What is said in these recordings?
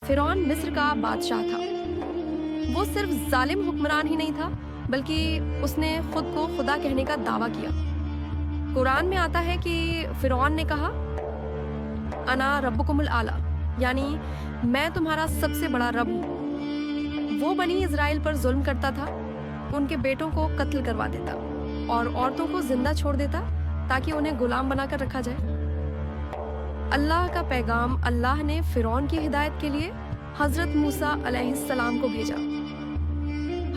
فرعون مصر کا بادشاہ تھا۔ وہ صرف ظالم حکمران ہی نہیں تھا بلکہ اس نے خود کو خدا کہنے کا دعویٰ کیا۔ قرآن میں آتا ہے کہ فرعون نے کہا انا ربکم الاعلیٰ، یعنی میں تمہارا سب سے بڑا رب ہوں۔ وہ بنی اسرائیل پر ظلم کرتا تھا، ان کے بیٹوں کو قتل کروا دیتا اور عورتوں کو زندہ چھوڑ دیتا تاکہ انہیں غلام بنا کر رکھا جائے۔ اللہ کا پیغام اللہ نے فرعون کی ہدایت کے لیے حضرت موسیٰ علیہ السلام کو بھیجا۔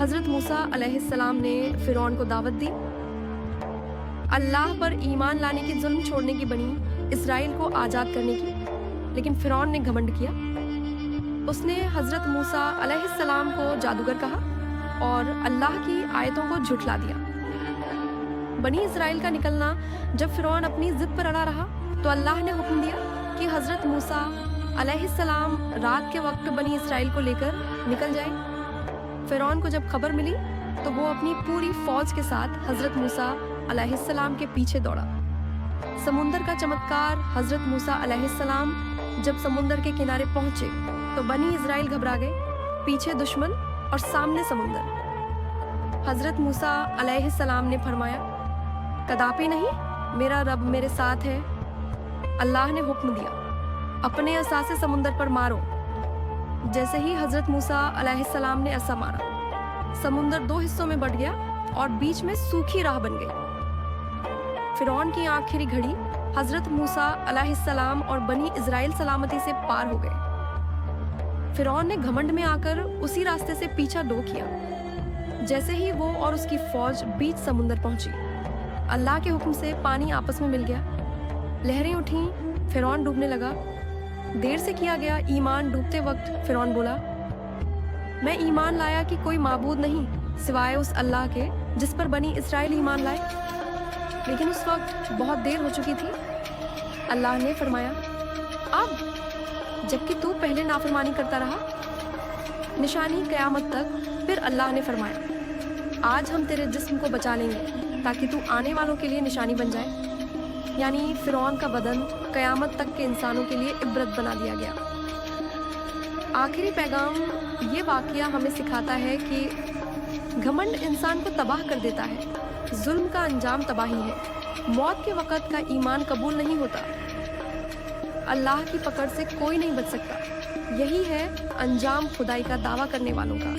حضرت موسیٰ علیہ السلام نے فرعون کو دعوت دی، اللہ پر ایمان لانے کی، ظلم چھوڑنے کی، بنی اسرائیل کو آزاد کرنے کی، لیکن فرعون نے گھمنڈ کیا۔ اس نے حضرت موسیٰ علیہ السلام کو جادوگر کہا اور اللہ کی آیتوں کو جھٹلا دیا۔ بنی اسرائیل کا نکلنا جب فرعون اپنی ضد پر اڑا رہا تو اللہ نے حکم دیا کہ حضرت موسیٰ علیہ السلام رات کے وقت بنی اسرائیل کو لے کر نکل جائے۔ فرعون کو جب خبر ملی تو وہ اپنی پوری فوج کے ساتھ حضرت موسیٰ علیہ السلام کے پیچھے دوڑا۔ سمندر کا چمتکار، حضرت موسیٰ علیہ السلام جب سمندر کے کنارے پہنچے تو بنی اسرائیل گھبرا گئے، پیچھے دشمن اور سامنے سمندر۔ حضرت موسیٰ علیہ السلام نے فرمایا کداپی نہیں، میرا رب میرے ساتھ ہے۔ اللہ نے حکم دیا اپنے عصا سے سمندر پر مارو۔ جیسے ہی حضرت موسیٰ علیہ السلام نے عصا مارا، سمندر دو حصوں میں بٹ گیا اور بیچ میں سوکھی راہ بن گئی۔ فرعون کی آنکھ کھلی گھڑی، حضرت موسیٰ علیہ السلام اور بنی اسرائیل سلامتی سے پار ہو گئے۔ فرعون نے گھمنڈ میں آ کر اسی راستے سے پیچھا ڈو کیا۔ جیسے ہی وہ اور اس کی فوج بیچ سمندر پہنچی، اللہ کے حکم سے پانی آپس میں مل گیا، لہریں اٹھیں، فرعون ڈوبنے لگا۔ دیر سے کیا گیا ایمان ڈوبتے وقت فرعون بولا میں ایمان لایا کہ کوئی معبود نہیں سوائے اس اللہ کے جس پر بنی اسرائیل ایمان لائے، لیکن اس وقت بہت دیر ہو چکی تھی۔ اللہ نے فرمایا اب جبکہ تو پہلے نافرمانی کرتا رہا، نشانی قیامت تک۔ پھر اللہ نے فرمایا آج ہم تیرے جسم کو بچا لیں گے تاکہ تو آنے والوں کے لیے نشانی بن جائے، یعنی فرعون کا بدن قیامت تک کے انسانوں کے لیے عبرت بنا دیا گیا۔ آخری پیغام یہ واقعہ ہمیں سکھاتا ہے کہ گھمنڈ انسان کو تباہ کر دیتا ہے، ظلم کا انجام تباہی ہے، موت کے وقت کا ایمان قبول نہیں ہوتا، اللہ کی پکڑ سے کوئی نہیں بچ سکتا۔ یہی ہے انجام خدائی کا دعویٰ کرنے والوں کا۔